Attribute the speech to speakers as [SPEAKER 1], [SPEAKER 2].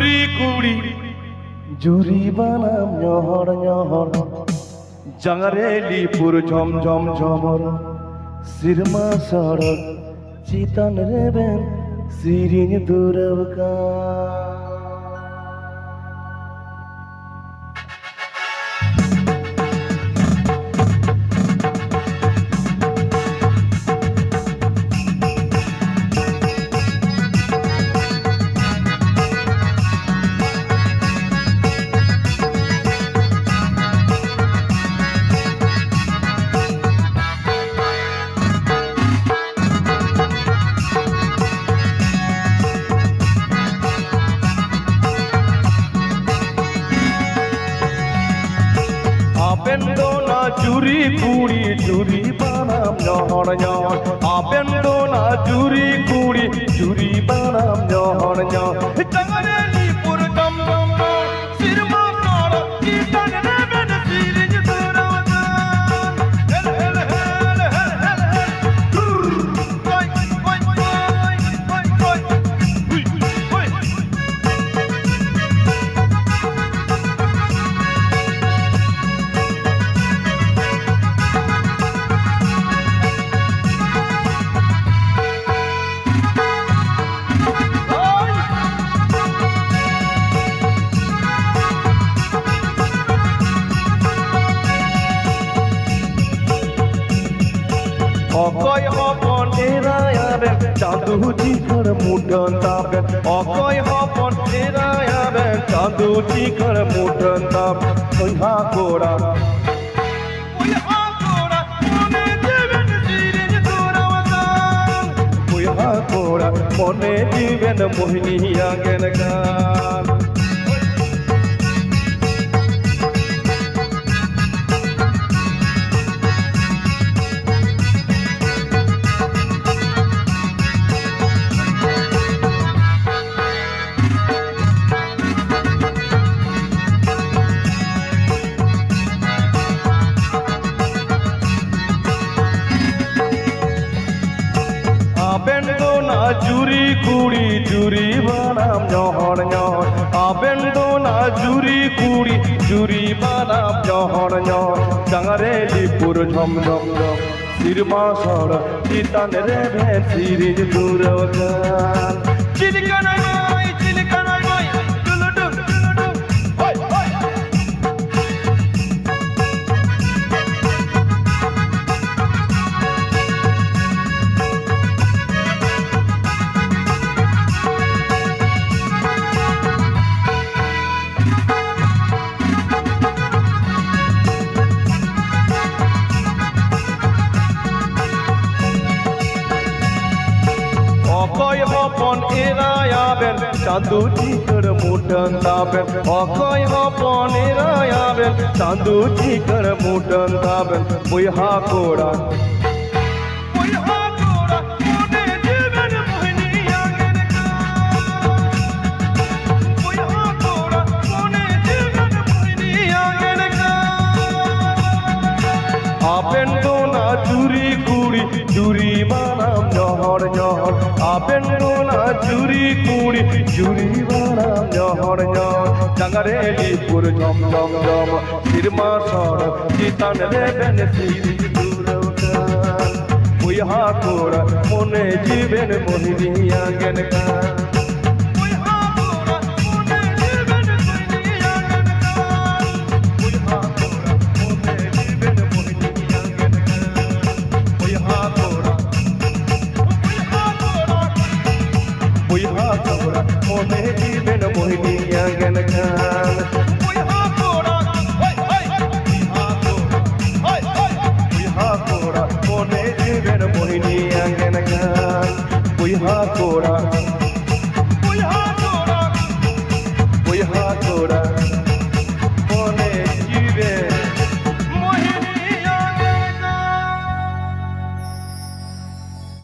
[SPEAKER 1] জুরি কুড়ি জুরি বানাম নহর নহর জাঙ্গারেলিপুর ঝমঝম ঝমর সিরমা সড়ক চিতন রেবেন সিরিন দুরবকা Abendona juri kuri juri banam nyohor nyohor Abendona juri kuri juri banam nyohor nyohor Jangarelipur dam dam dam sirma sara kitan reben sirin durawadan hel hel hel hel hel hel koi koi koi koi koi hui hui অকয় হপন এরায়াবে চাঁদু চিখর মুঠন তাপে অকয় হপন এরায়াবে চাঁদু চিখর মুঠন তাপ ওইহা কোড়া ওইহা কোড়া মনে দিবেন মোহিনীয়া জ্ঞান গান Abendona juri kuri juri banam nyohor nyohor Abendona juri kuri juri banam nyohor nyohor Jangarelipur jhom jhom jhom sirma sara chitan reben sirin durawadan Chilikanai mai duludum duludum hoi hoi অকয় হপন এরায়াবেন চাঁদু চিকর মুঠন তাবেন অকয় হপন এরায়াবেন চাঁদু চিকর মুঠন তাবেন বইহা কোড়া মনে দিবেন মোহিনীয়া জ্ঞান বইহা কোড়া মনে দিবেন মোহিনীয়া জ্ঞান Abendona juri kuri juri banam nyohor nyohor Abendona juri kuri juri banam nyohor nyohor Jangarelipur jhom jhom jhom sirma sara chitan reben sirin durawadan ওইহা কোড়া মনে দিবেন মোহিনীয়া জ্ঞান গান ওইহা কোড়া মনে দিবেন মোহিনীয়া জ্ঞান গান ওইহা কোড়া মনে দিবেন মোহিনীয়া জ্ঞান গান ওইহা কোড়া